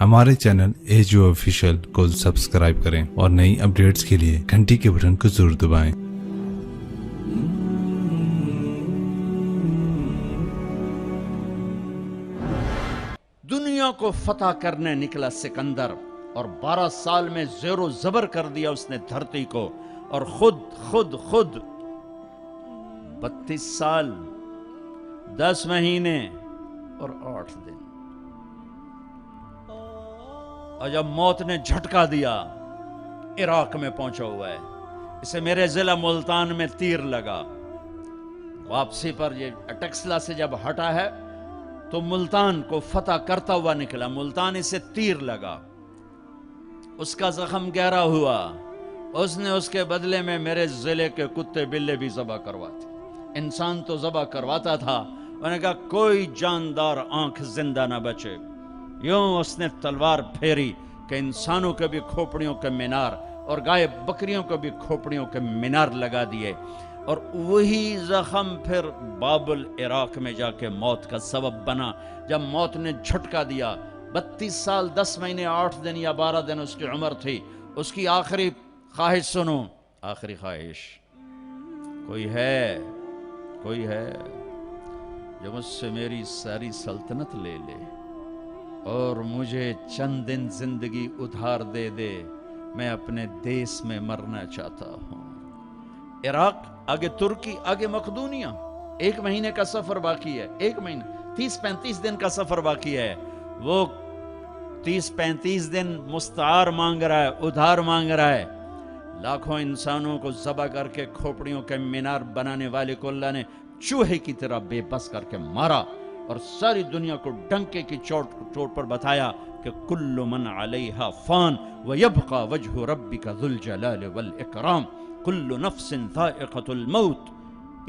हमारे channel edu official को subscribe करें और नई अपडेट्स के लिए घंटी के बटन को जरूर दबाएं। दुनिया को फतह करने निकला सिकंदर और 12 साल में ज़ेरो ज़बर कर दिया उसने धरती को। और खुद 32 साल 10 महीने और 8 दिन। और जब मौत ने झटका दिया, इराक में पहुंचा हुआ है। इसे मेरे जिला मुल्तान में तीर लगा। वापसी पर ये टक्सला से जब हटा है तो मुल्तान को फतह करता हुआ निकला। मुल्तान इसे तीर लगा, उसका जख्म गहरा हुआ। उसने उसके बदले में मेरे जिले के कुत्ते बिल्ले भी ज़बह करवाते। इंसान तो ज़बह करवाता था। उन्होंने कहा कोई जानदार आंख जिंदा ना बचे। यूं उसने तलवार फेरी कि इंसानों के भी खोपड़ियों के मीनार और गाय बकरियों को भी खोपड़ियों के मीनार लगा दिए। और वही जख्म फिर बाबुल इराक में जाके मौत का सबब बना। जब मौत ने झटका दिया, 32 साल 10 महीने 8 दिन या 12 दिन उसकी उम्र थी। उसकी आखिरी ख्वाहिश सुनो, आखिरी ख्वाहिश। कोई है जो मुझसे मेरी सारी सल्तनत ले ले और मुझे चंद दिन जिंदगी उधार दे दे। मैं अपने देश में मरना चाहता हूं। इराक, आगे तुर्की, आगे मकदूनिया। 1 महीने का सफर बाकी है। 1 महीना 30-35 दिन का सफर बाकी है। वो 30-35 दिन मुस्तार मांग रहा है, उधार मांग रहा है। लाखों इंसानों को ज़बह करके खोपड़ियों के मीनार बनाने वाले को अल्लाह ने चूहे की तरह बेबस करके मारा और सारी दुनिया को डंके की चोट पर बताया कि कुल्लु मन अलैहा फान व यबका वजहु रब्बिका ज़ुल जलाल वल इकराम कुल्लु नफ्सिन ज़ाइक़तुल मौत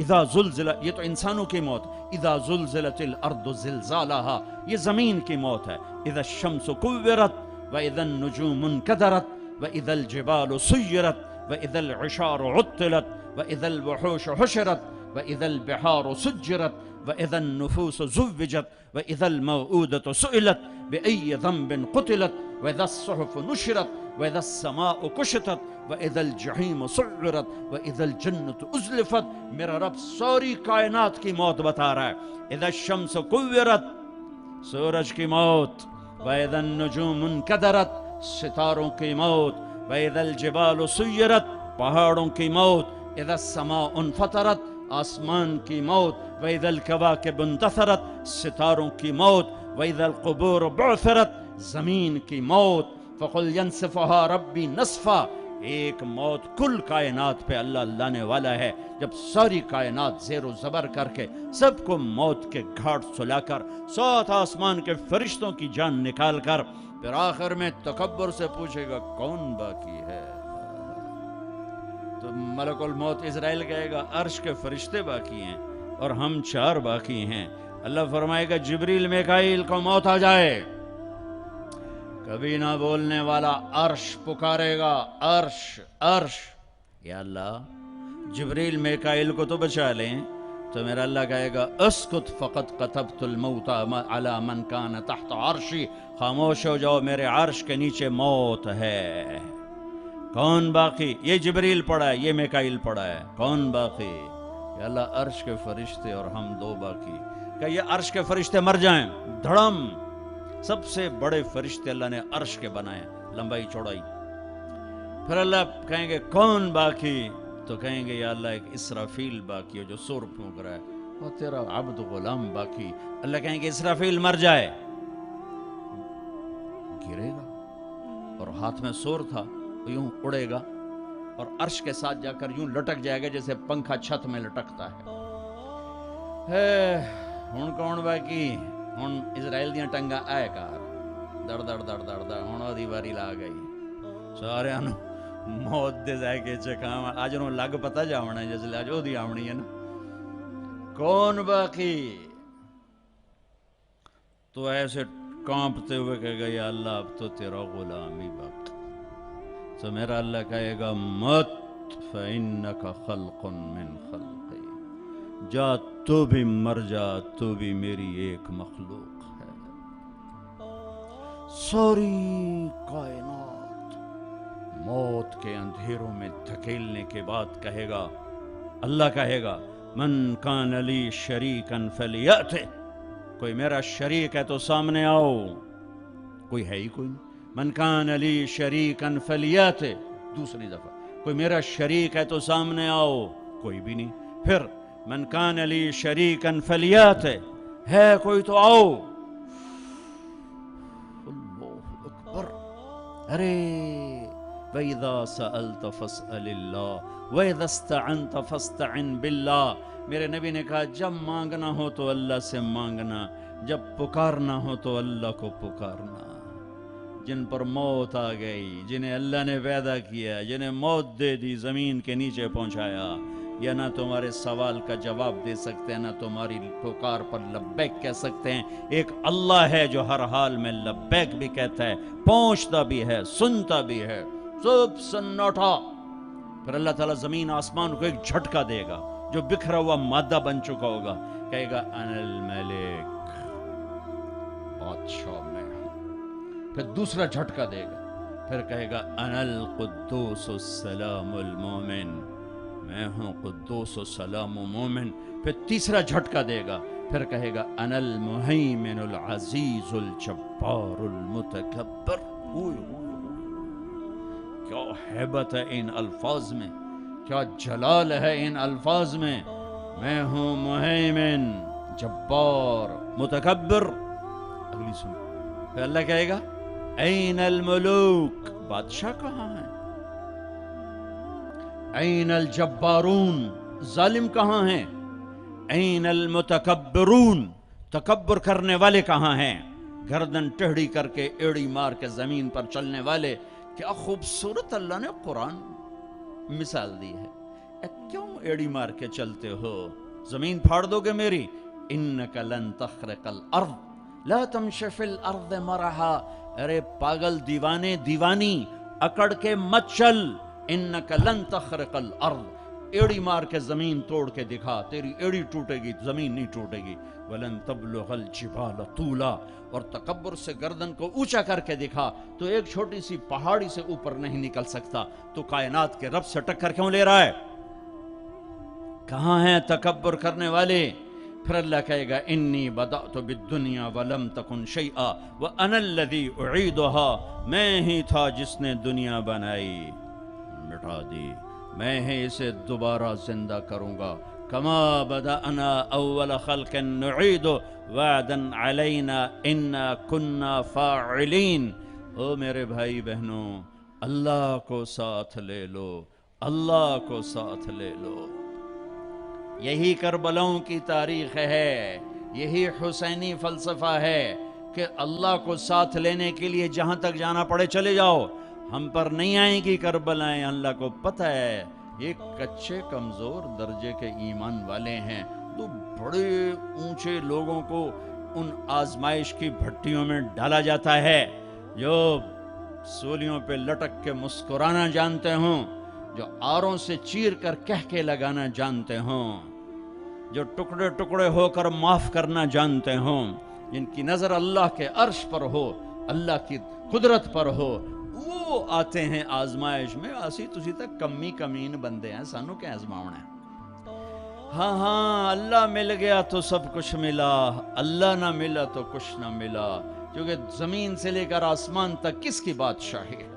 इज़ा ज़ुलज़िला। ये तो इंसानों की मौत। इज़ा ज़ुलज़िलतिल अर्दु ज़िलज़ालहा, ये ज़मीन की मौत है। इज़ा शम्सु कुव्विरत व इज़ा नुजूमु इनकदरत व इज़ल जिबालु सुय्यरत व इज़ल इशारु उत्तिलत व इज़ल वहूशु हुशिरत व इज़ल बिहारु सुज्जिरत व इज़ल नुफूसु ज़ुव्विजत व इज़ल मौऊदतु सुइलत बिअय्यि ज़ंबिन क़ुतिलत व इज़ा अस्सुहुफ़ु नुशिरत व इज़ा अस्समाउ कुशितत व इज़ल जहीम सुअ्रत व इज़ल जन्नतु उज़लिफ़त। मेरा रब सारी कायनात की मौत बता रहा है। इज़ा शम्स कुव्विरत, सूरज की मौत। व इज़ा नुजूम इनकदरत, सितारों की मौत। व इज़ल जिबालु सुय्यरत, पहाड़ों की मौत। इज़ा अस्समाउ इनफ़तरत, आसमान की मौत। व इज़ल कवाकिबु इंतसरत, सितारों की मौत। व इज़ल क़ुबूरु बुअ्थिरत, ज़मीन की मौत। फ़क़ुल यंसिफ़ुहा रब्बी नस्फ़ा, एक मौत कुल कायनात पे अल्लाह लाने वाला है। जब सारी कायनात ज़ेरो ज़बर करके सबको मौत के घाट सुलाकर 7 आसमान के फरिश्तों की जान निकाल कर फिर आखिर में तकब्बुर से पूछेगा कौन बाकी है। तो मलकुल मौत इज़राइल कहेगा अर्श के फरिश्ते बाकी हैं और हम 4 बाकी हैं। अल्लाह फरमाएगा जिब्रील मीकाईल को मौत आ जाए। कभी ना बोलने वाला अर्श पुकारेगा, अर्श अर्श। या अल्लाह जिब्रील मीकाईल को तो बचा लें। तो मेरा अल्लाह कहेगा अस्कुत फ़क़त कतबतुल मौता अला मन कान तहत अर्शी, खामोश हो जाओ, मेरे अर्श के नीचे मौत है। कौन बाकी? ये जिब्रील पड़ा है, ये मीकाईल पड़ा है। कौन बाकी? या अल्लाह अर्श के फरिश्ते और हम 2 बाकी। क्या ये अर्श के फरिश्ते मर जाएं? धड़म। सबसे बड़े फरिश्ते अल्लाह ने अर्श के बनाए, लंबाई चौड़ाई। फिर अल्लाह कहेंगे कौन बाकी? तो कहेंगे या अल्लाह एक इसराफील बाकी है जो सूर फूंक रहा है, और तेरा अब्द गुलाम बाकी। अल्लाह कहेंगे इसराफील मर जाए, गिरेगा और हाथ में सूर था, यूं उड़ेगा और अर्श के साथ जाकर यूं लटक जाएगा जैसे पंखा छत में लटकता है। हुण कौन बाकी? ਹੁਣ इजराइल ਦੀਆਂ ਟੰਗਾਂ ਆਏ ਕਾਰ ਦੜ ਦੜ ਦੜ ਦੜ ਦੜ ਹੁਣ ਉਹਦੀ ਵਾਰੀ ਲਾ ਗਈ। ਸਾਰਿਆਂ ਨੂੰ ਮੌਤ ਦੇ ਜ਼ਾਇਕੇ ਚਕਾਵਾਂ। ਅੱਜ ਨੂੰ ਲੱਗ ਪਤਾ ਜਾਵਣਾ ਜਿਸ ਲਈ ਅੱਜ ਉਹਦੀ ਆਉਣੀ ਹੈ ਨਾ। ਕੌन बाकी? तो ऐसे कांपते हुए कहेगा या अल्लाह अब तो तेरा गुलाम ही बाकी। तो मेरा अल्लाह कहेगा मत फ़इन्नका खल्क़ुन मिन खल्क़ी, जा तो भी मर जा, तो भी मेरी एक मखलूक है। सारी कायनात मौत के अंधेरों में धकेलने के बाद कहेगा, अल्लाह कहेगा, मन कान अली शरीकन फलियाते, कोई मेरा शरीक है तो सामने आओ। कोई है ही कोई नहीं। मन कान अली शरीकन फलियाते, दूसरी दफा, कोई मेरा शरीक है तो सामने आओ, कोई भी नहीं। फिर मन कान अली शरीकन फलियाते, है कोई तो आओ। अल्लाहु अकबर। अरे वइज़ा सअल्त फस्अलिल्लाह वइज़ा इस्तअनत फस्तअन बिल्लाह। मेरे नबी ने कहा, जब मांगना हो तो अल्लाह से मांगना, जब पुकारना हो तो अल्लाह को पुकारना। जिन पर मौत आ गई, जिन्हें अल्लाह ने पैदा किया, जिन्हें मौत दे दी, जमीन के नीचे पहुंचाया, या ना तुम्हारे सवाल का जवाब दे सकते हैं, ना तुम्हारी पुकार पर लब्बैक कह सकते हैं। एक अल्लाह है जो हर हाल में लब्बैक भी कहता है, पहुंचता भी है, सुनता भी है, सब सन्नाटा। फिर अल्लाह ताला जमीन आसमान को एक झटका देगा, जो बिखरा हुआ मादा बन चुका होगा, कहेगा अनल मलिक, बादशाह मैं हूं। फिर दूसरा झटका देगा, फिर कहेगा अनल कुद्दूस सलामुल मोमिन, मैं हूं कुद्दूस सलाम मोमिन। फिर तीसरा झटका देगा, फिर कहेगा अनल मुहैमिनुल अजीजुल जब्बारुल मुतकब्बिर। क्या हैबत है इन अल्फाज में, क्या जलाल है इन अल्फाज में। मैं हूं मुहैमिन, जब्बार, मुतकब्बिर। अगली सुन, फिर अल्लाह कहेगा ऐनल मुलूक, बादशाह कहां है। ऐनल जब्बारून, जालिम कहां हैं। ऐनल मुतकब्बिरून, तकब्बुर करने वाले कहां हैं। गर्दन टेढ़ी करके एड़ी मार के जमीन पर चलने वाले। क्या खूबसूरत अल्लाह ने कुरान मिसाल दी है। क्यों एड़ी मार के चलते हो, जमीन फाड़ दोगे मेरी। इन्नका लन तख्रिकल अर्द ला तमशी फिल अर्द मरहा। अरे पागल दीवाने दीवानी, अकड़ के मत चल। इन्नका लन तख्रिकल अर्द, एड़ी मार के जमीन तोड़ के दिखा, तेरी एड़ी टूटेगी, जमीन नहीं टूटेगी। वलन तबलुगल जिबाल तूला, और तकब्बुर से गर्दन को ऊंचा करके दिखा तो एक छोटी सी पहाड़ी से ऊपर नहीं निकल सकता। तो कायनात के रब से टक्कर क्यों ले रहा है। कहां है तकब्बुर करने वाले। फिर अल्लाह कहेगा इन्नी बदातु बिद्दुनिया वलम तकुन शैआ व अनल्लज़ी उईदुहा, मैं ही था जिसने दुनिया बनाई, मिटा दी, मैं ही इसे दोबारा जिंदा करूंगा। कमा बदअना अव्वल खल्क़िन नुईदु वादन अलैना इन्ना कुन्ना फाइलीन। ओ मेरे भाई बहनों, अल्लाह को साथ ले लो, अल्लाह को साथ ले लो। यही करबलाओं की तारीख है, यही हुसैनी फलसफा है कि अल्लाह को साथ लेने के लिए जहां तक जाना पड़े चले जाओ, हम पर नहीं आएगी करबलाएं। अल्लाह को पता है ये कच्चे कमजोर दर्जे के ईमान वाले हैं, तो बड़े ऊंचे लोगों को उन आजमाइश की भट्टियों में डाला जाता है, जो सूलियों पे लटक के मुस्कुराना जानते हों, जो आरों से चीर कर कह के लगाना जानते हों, जो टुकड़े टुकड़े होकर माफ करना जानते हों, जिनकी नजर अल्लाह के अर्श पर हो, अल्लाह की कुदरत पर हो, वो आते हैं आजमाइश में। असी तुसी तक कमी कमीन बंदे हैं, सानू क्या आजमावना है। हाँ हाँ, अल्लाह मिल गया तो सब कुछ मिला, अल्लाह ना मिला तो कुछ ना मिला। क्योंकि जमीन से लेकर आसमान तक किसकी बादशाही है।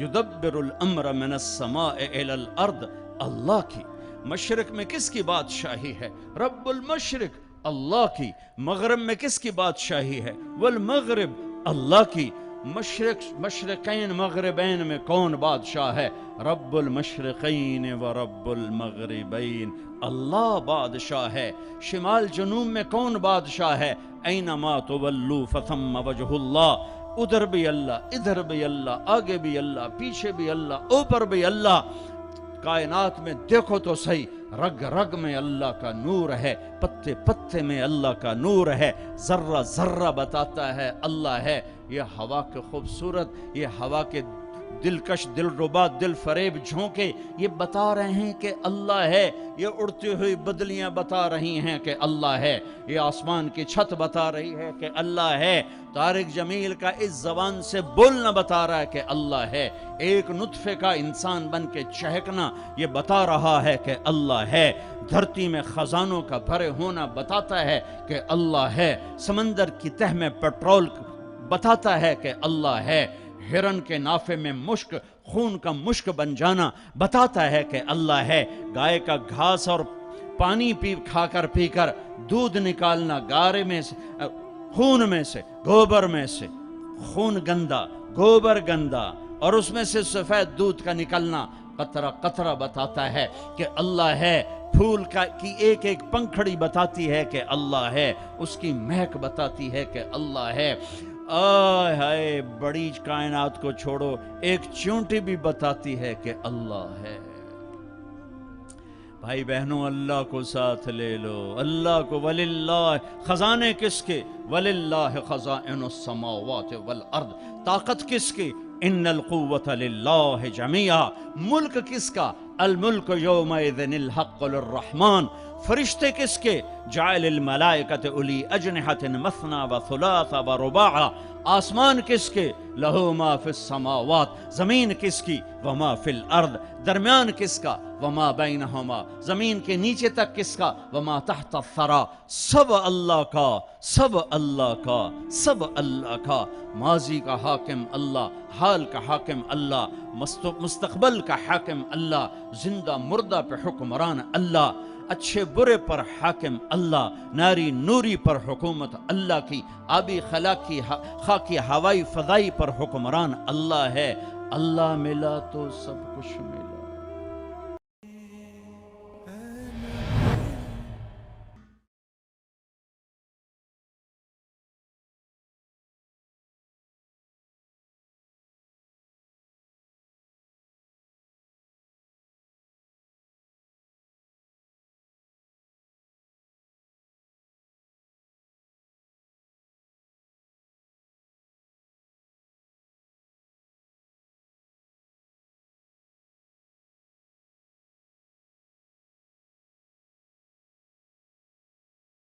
युदब्बिरुल अम्र मिनस समाए इलल अर्द, अल्लाह की। मशरिक में किसकी बादशाही है, रब्बुल मशरिक, अल्लाह की। मगरिब में किसकी बादशाही है, वल मगरिब, अल्लाह की। मशरिकैन मगरिबैन में कौन बादशाह है, रब्बुल मशरिकैन व रब्बुल मगरिबैन, अल्लाह बादशाह है। शिमाल जनूब में कौन बादशाह है, ऐनमा तुवल्लू फथम्मा वजहुल्लाह, उधर भी अल्लाह, इधर भी अल्लाह, आगे भी अल्लाह, पीछे भी अल्लाह, ऊपर भी अल्लाह। कायनात में देखो तो सही, रग रग में अल्लाह का नूर है, पत्ते पत्ते में अल्लाह का नूर है, जर्रा जर्रा बताता है अल्लाह है। ये हवा के खूबसूरत, ये हवा के دلکش، دل ربا، دل فریب جھونکے یہ بتا رہے ہیں کہ اللہ ہے، یہ اڑتی ہوئی بدلیاں بتا رہی ہیں کہ اللہ ہے، یہ آسمان کی چھت بتا رہی ہے کہ اللہ ہے، طارق جمیل کا اس زبان سے بولنا بتا رہا ہے کہ اللہ ہے، ایک نطفے کا انسان بن کے چہکنا یہ بتا رہا ہے کہ اللہ ہے، دھرتی میں خزانوں کا بھرے ہونا بتاتا ہے کہ اللہ ہے، سمندر کی تہ میں پیٹرول بتاتا ہے کہ اللہ ہے، ہرن کے نافے میں مشک، خون کا مشک بن جانا بتاتا ہے کہ اللہ ہے، گائے کا گھاس اور پانی کھا کر پی کر دودھ نکالنا، گارے میں سے، خون میں سے، گوبر میں سے، خون گندا، گوبر گندا، اور اس میں سے سفید دودھ کا نکلنا قطرہ قطرہ بتاتا ہے کہ اللہ ہے، پھول کی ایک ایک پنکھڑی بتاتی ہے کہ اللہ ہے، اس کی مہک بتاتی ہے کہ اللہ ہے۔ آہ ہائے، بڑی کائنات کو چھوڑو، ایک چونٹی بھی بتاتی ہے کہ اللہ ہے۔ بھائی بہنوں، اللہ کو ساتھ لے لو، اللہ کو۔ وللہ، خزانے کس کے؟ وللہ خزائن السماوات والارض، طاقت کس کی؟ ان القوت للہ جمیعا، ملک کس کا؟ الملک یومئذ الحق للرحمن، فرشتے کس کے؟ جعل الملائکۃ اولی اجنحۃ مثنی وثلاث ورباع، آسمان کس کے؟ لہو ما فی السماوات، زمین کس کی؟ وما فی الارض، درمیان کس کا؟ وما بینہما، زمین کے نیچے تک کس کا؟ وما تحت الثری، سب اللہ کا، سب اللہ کا، سب اللہ کا۔ ماضی کا حاکم اللہ، حال کا حاکم اللہ، مستقبل کا حاکم اللہ، زندہ مردہ پہ حکمران اللہ، اچھے برے پر حاکم اللہ، ناری نوری پر حکومت اللہ کی، آبی خلاقی خاکی ہوائی فضائی پر حکمران اللہ ہے۔ اللہ ملا تو سب کچھ ملا۔